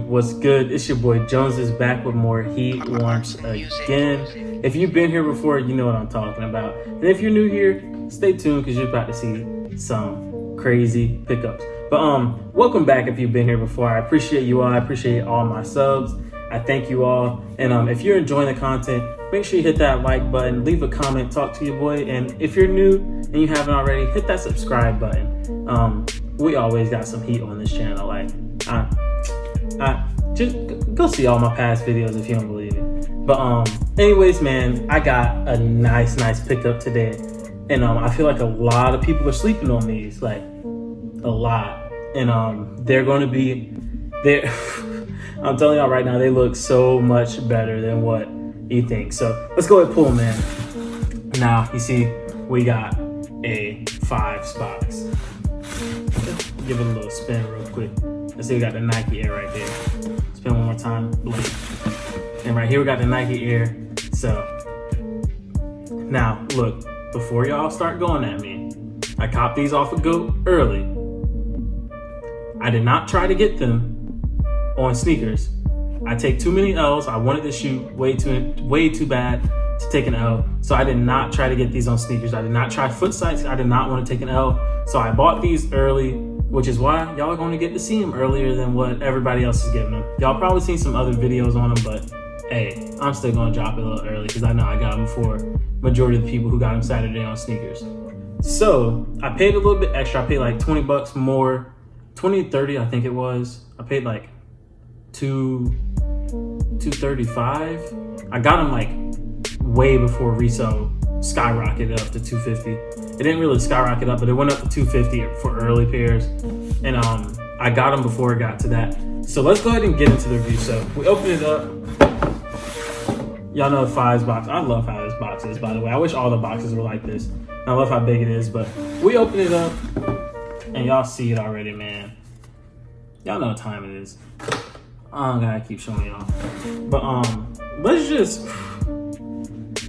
what's good? It's your boy Jones is back with more heat once again. If you've been here before, you know what I'm talking about. And if you're new here, stay tuned because you're about to see some crazy pickups. But welcome back if you've been here before. I appreciate you all. I appreciate all my subs. I thank you all. And if you're enjoying the content, make sure you hit that like button, leave a comment, talk to your boy. And if you're new and you haven't already, hit that subscribe button. We always got some heat on this channel. Like, just go see all my past videos if you don't believe it. But anyways, man, I got a nice pickup today. And I feel like a lot of people are sleeping on these, like a lot. And they're going to be there. I'm telling y'all right now, they look so much better than what you think. So let's go ahead and pull them in. Now, you see, we got a 5s box. Give it a little spin real quick. Let's see, we got the Nike Air right there. Spin one more time, blink. And right here, we got the Nike Air. So now, look, before y'all start going at me, I copped these off of GOAT early. I did not try to get them on sneakers. I take too many L's. I wanted to shoot way too bad to take an L. So I did not try to get these on sneakers. I did not try foot sites. I did not want to take an L. So I bought these early, which is why y'all are going to get to see them earlier than what everybody else is getting them. Y'all probably seen some other videos on them, but hey, I'm still going to drop it a little early because I know I got them before majority of the people who got them Saturday on sneakers. So I paid a little bit extra. I paid like 20 bucks more, 20, 30, I think it was. I paid like $235. I got them like way before resale skyrocketed up to 250. It didn't really skyrocket up, but it went up to 250 for early pairs. And I got them before it got to that. So let's go ahead and get into the review. So we open it up. Y'all know the 5s box. I love how this box is, by the way. I wish all the boxes were like this. I love how big it is, but we open it up and y'all see it already, man. Y'all know what time it is. I don't gotta keep showing y'all. But let's just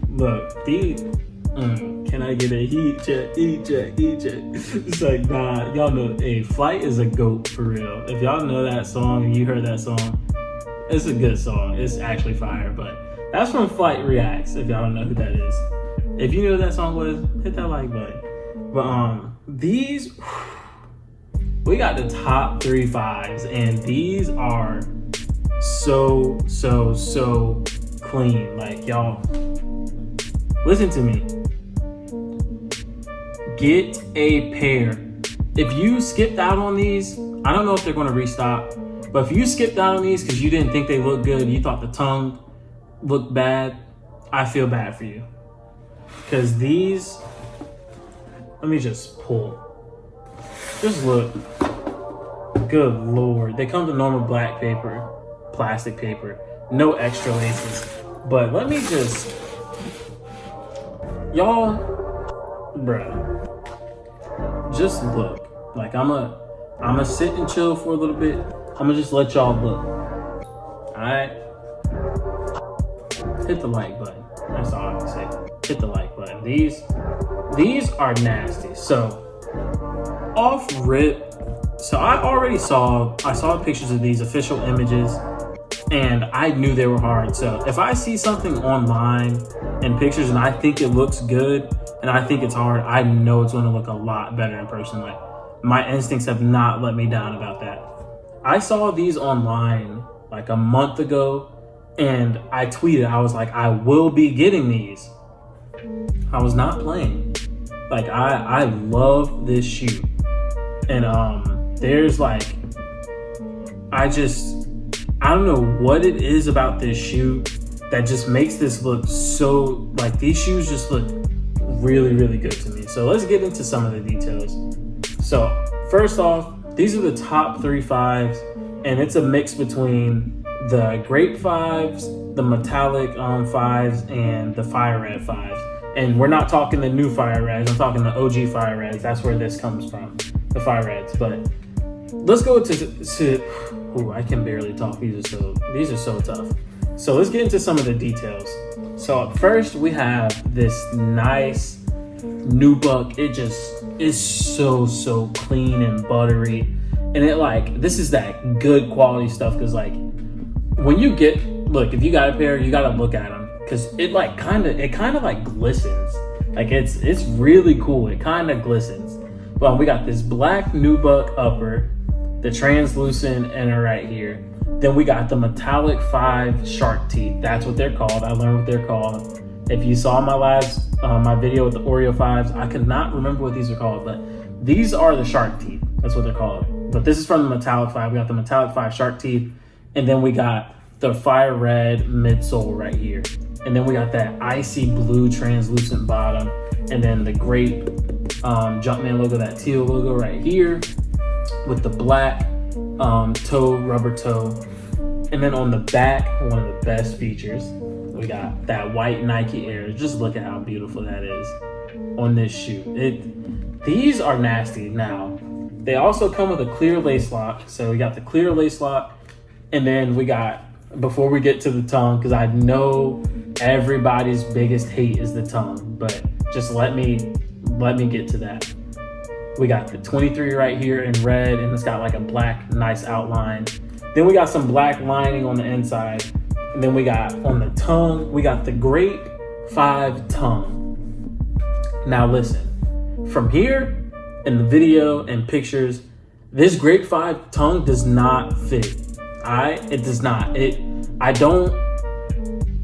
look. These can I get a heat check? It's like, nah, y'all know, hey, Flight is a GOAT for real. If y'all know that song and you heard that song, it's a good song. It's actually fire, but that's from Flight Reacts, if y'all don't know who that is. If you know what that song was, hit that like button. But these, we got the top 3 5s, and these are so clean. Like, y'all, listen to me. Get a pair. If you skipped out on these, I don't know if they're going to restock, but if you skipped out on these because you didn't think they looked good, you thought the tongue looked bad, I feel bad for you. Because these, let me just pull. Just look. Good Lord. They come to normal black paper, plastic paper, no extra laces. But let me just, y'all, bruh. Just look. Like, I'ma sit and chill for a little bit. I'ma just let y'all look. Alright? Hit the like button. That's all I can say. Hit the like button. These are nasty. So off rip. So I saw pictures of these official images and I knew they were hard. So if I see something online and pictures and I think it looks good and I think it's hard, I know it's going to look a lot better in person. Like, my instincts have not let me down about that. I saw these online like a month ago and I tweeted, I was like, I will be getting these. I was not playing. Like, I love this shoe. And there's like, I don't know what it is about this shoe that just makes this look so, like, these shoes just look really good to me. So let's get into some of the details. So first off, these are the top 3 5s, and it's a mix between the grape 5s, the metallic 5s, and the fire red 5s. And we're not talking the new fire reds, I'm talking the OG fire reds. That's where this comes from, the fire reds. But let's go to ooh, I can barely talk. These are so tough. So let's get into some of the details. So first we have this nice nubuck. It just is so clean and buttery. And it, like, this is that good quality stuff, because like when you get, look, if you got a pair, you gotta look at them because it kind of like glistens. Like it's really cool. It kind of glistens. But we got this black nubuck upper, the translucent inner right here. Then we got the metallic 5 shark teeth. That's what they're called. I learned what they're called. If you saw my video with the Oreo 5s, I could not remember what these are called, but these are the shark teeth. That's what they're called. But this is from the metallic 5. We got the metallic 5 shark teeth, and then we got the fire red midsole right here. And then we got that icy blue translucent bottom, and then the great Jumpman logo, that teal logo right here with the black toe, rubber toe. And then on the back, one of the best features, we got that white Nike Air. Just look at how beautiful that is on this shoe. These are nasty. Now, they also come with a clear lace lock. So we got the clear lace lock, and then we got, before we get to the tongue, because I know everybody's biggest hate is the tongue, but just let me get to that. We got the 23 right here in red, and it's got like a black nice outline. Then we got some black lining on the inside, and then we got on the tongue, we got the Grape 5 tongue. Now listen, from here in the video and pictures, this Grape 5 tongue does not fit. It does not.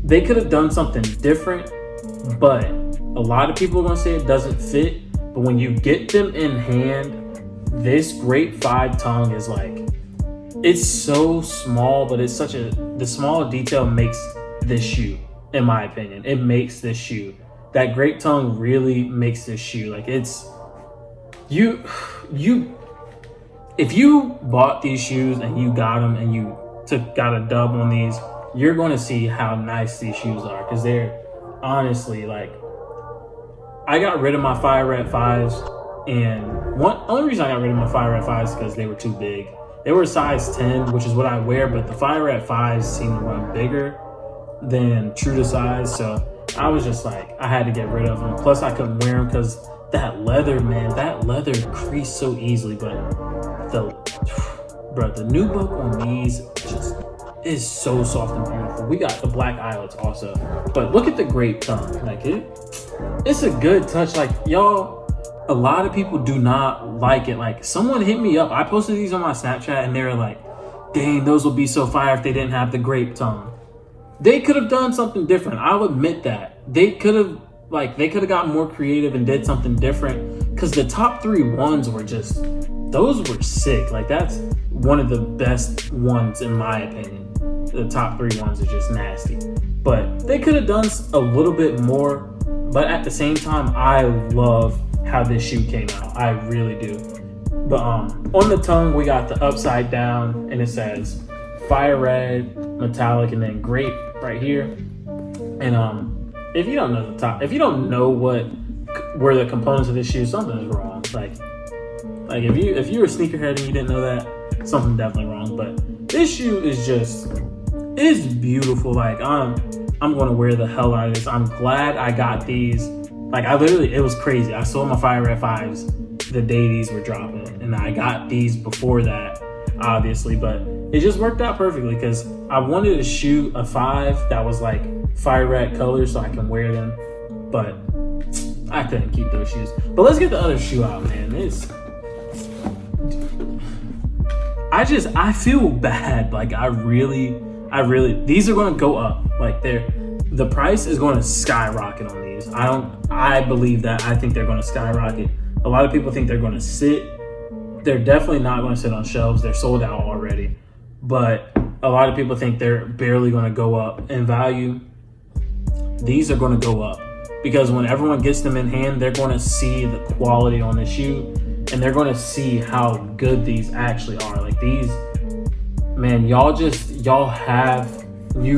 They could have done something different, but a lot of people are gonna say it doesn't fit. But when you get them in hand, this Grape 5 tongue is like, it's so small, but it's the small detail makes this shoe, in my opinion. It makes this shoe. That Grape tongue really makes this shoe. Like it's, if you bought these shoes and you got them and you got a dub on these, you're going to see how nice these shoes are, because they're honestly like, I got rid of my Fire Red 5s, and only reason I got rid of my Fire Red 5s is because they were too big. They were size 10, which is what I wear, but the Fire Red 5s seem to run bigger than true to size, so I was just like, I had to get rid of them. Plus I couldn't wear them because that leather, man, that leather creased so easily, but the nubuck on these just is so soft and beautiful. We got the black eyelets also, but look at the Grape tongue. Like it's a good touch. Like y'all, a lot of people do not like it. Like someone hit me up. I posted these on my Snapchat and they were like, dang, those would be so fire if they didn't have the Grape tongue. They could have done something different. I'll admit that. They could have got more creative and did something different, because the top 3 ones were just, those were sick. Like that's one of the best ones in my opinion. The top 3 ones are just nasty, but they could have done a little bit more. But at the same time, I love how this shoe came out. I really do. But on the tongue, we got the upside down, and it says Fire Red, Metallic, and then Grape right here. And if you don't know if you don't know where the components of this shoe, something is wrong. Like if you're a sneakerhead and you didn't know that, something definitely wrong. But this shoe is just, it's beautiful. Like I'm gonna wear the hell out of this. I'm glad I got these. Like it was crazy. I sold my Fire Red 5s the day these were dropping, and I got these before that, obviously, but it just worked out perfectly because I wanted to shoot a 5 that was like Fire Red colors so I can wear them, but I couldn't keep those shoes. But let's get the other shoe out, man. I feel bad. Like I really, these are gonna go up. Like the price is going to skyrocket on these. I believe that. I think they're going to skyrocket. A lot of people think they're going to sit. They're definitely not going to sit on shelves. They're sold out already. But a lot of people think they're barely going to go up in value. These are going to go up because when everyone gets them in hand, they're going to see the quality on the shoe, and they're going to see how good these actually are. Like these, man, you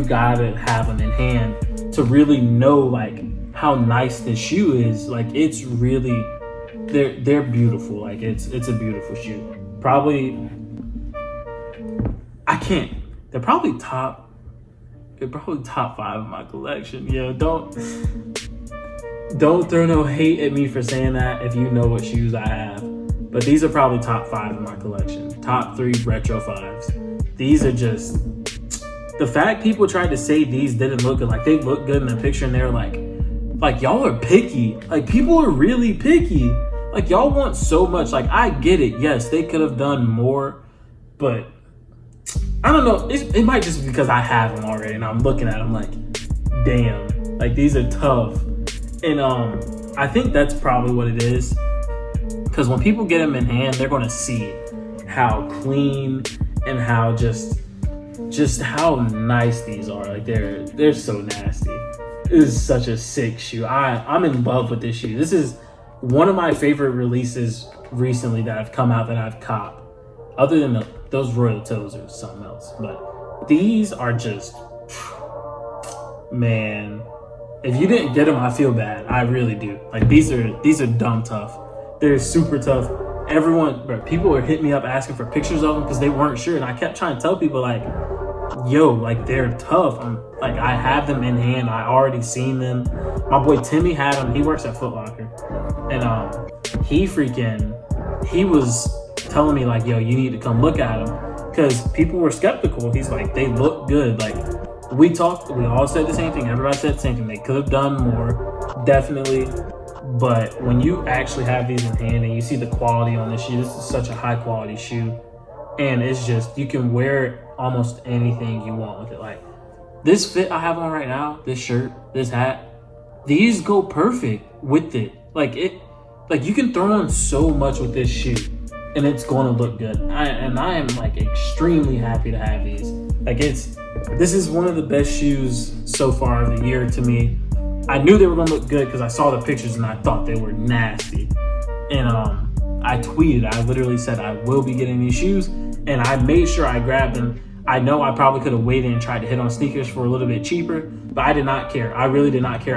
gotta have them in hand to really know like how nice this shoe is. Like it's really, they're beautiful. Like it's a beautiful shoe. They're probably top 5 in my collection. Yeah, don't throw no hate at me for saying that if you know what shoes I have. But these are probably top 5 in my collection. Top 3 retro 5s. These are just, the fact people tried to say these didn't look good, like they look good in the picture and they're like y'all are picky. Like people are really picky. Like y'all want so much. Like I get it. Yes, they could have done more, but I don't know. It might just be because I have them already and I'm looking at them like, damn, like these are tough. And I think that's probably what it is. Because when people get them in hand, they're going to see how clean and how just how nice these are. Like they're so nasty. This is such a sick shoe. I'm in love with this shoe. This is one of my favorite releases recently that have come out that I've copped. Other than those Royal Toes are something else. But these are just, man, if you didn't get them, I feel bad. I really do. Like these are dumb tough. They're super tough. People were hitting me up asking for pictures of them because they weren't sure. And I kept trying to tell people like, yo, like they're tough. I have them in hand. I already seen them. My boy Timmy had them. He works at Foot Locker. And he was telling me like, yo, you need to come look at them. Because people were skeptical. He's like, they look good. Like we all said the same thing. Everybody said the same thing. They could have done more. Definitely. But when you actually have these in hand and you see the quality on this shoe, this is such a high quality shoe. And it's just, you can wear almost anything you want with it. Like this fit I have on right now, this shirt, this hat, these go perfect with it. Like you can throw on so much with this shoe and it's going to look good. I am like extremely happy to have these. Like this is one of the best shoes so far of the year to me. I knew they were gonna look good because I saw the pictures and I thought they were nasty. And I tweeted, I literally said I will be getting these shoes, and I made sure I grabbed them. I know I probably could have waited and tried to hit on sneakers for a little bit cheaper, but I did not care. I really did not care.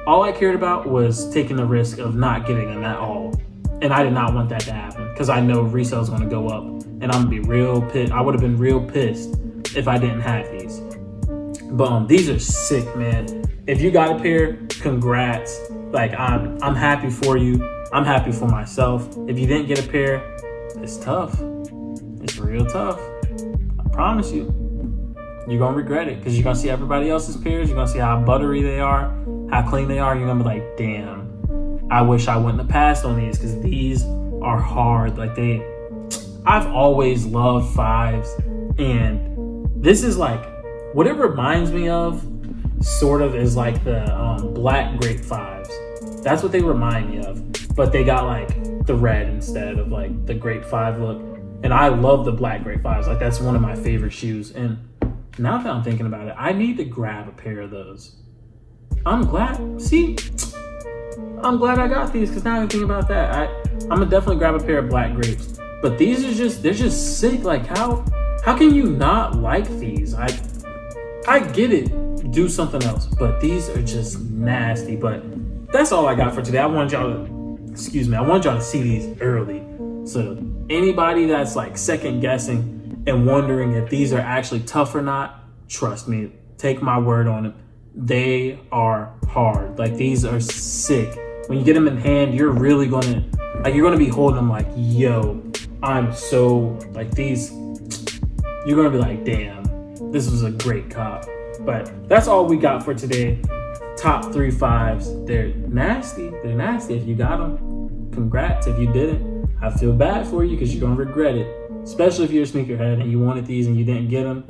All I cared about was taking the risk of not getting them at all. And I did not want that to happen because I know resale is gonna go up and I'm gonna be real pissed. I would have been real pissed if I didn't have these. But these are sick, man. If you got a pair, congrats. Like I'm happy for you. I'm happy for myself. If you didn't get a pair, it's tough. It's real tough. I promise you. You're gonna regret it because you're gonna see everybody else's pairs. You're gonna see how buttery they are, how clean they are. You're gonna be like, damn, I wish I wouldn't have passed on these because these are hard. Like I've always loved fives, and this is like, what it reminds me of sort of is like the black grape fives. That's what they remind me of, but they got like the red instead of like the grape five look. And I love the black grape fives. Like that's one of my favorite shoes. And now that I'm thinking about it, I need to grab a pair of those. I'm glad I got these because now I'm thinking about that. I'm gonna definitely grab a pair of black grapes. But these are they're just sick. Like how can you not like these? I get it. Do something else, but these are just nasty. But that's all I got for today. I wanted y'all to see these early, so anybody that's like second guessing and wondering if these are actually tough or not, trust me, take my word on it, they are hard. Like these are sick. When you get them in hand, you're really gonna be holding them like, yo, I'm so like these, you're gonna be like, damn, this was a great cop. But that's all we got for today. Top 3 fives. They're nasty. They're nasty. If you got them, congrats. If you didn't, I feel bad for you because you're going to regret it. Especially if you're a sneakerhead and you wanted these and you didn't get them.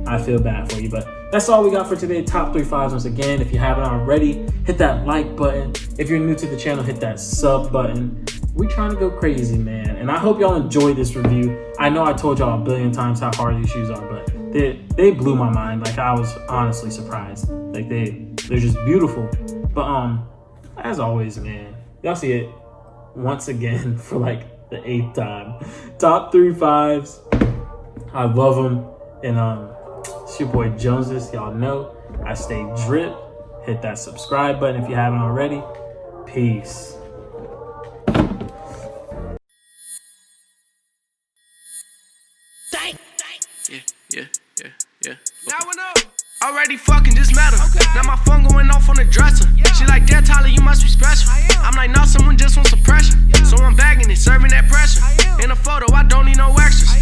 I feel bad for you. But that's all we got for today. Top 3 fives. Once again, if you haven't already, hit that like button. If you're new to the channel, hit that sub button. We trying to go crazy, man. And I hope y'all enjoyed this review. I know I told y'all a billion times how hard these shoes are, but they blew my mind. Like I was honestly surprised. Like they're just beautiful. But as always, man, y'all see it once again for like the 8th time. Top 3 fives. I love them. And it's your boy Joneses. Y'all know I stay drip. Hit that subscribe button if you haven't already. Peace. Yeah. Now I know. Already fucking just met her. Okay. Now my phone going off on the dresser. Yeah. She like, damn, Tyler, you must be special. I'm like, no, someone just wants some pressure. Yeah. So I'm bagging it, serving that pressure. In a photo, I don't need no extras.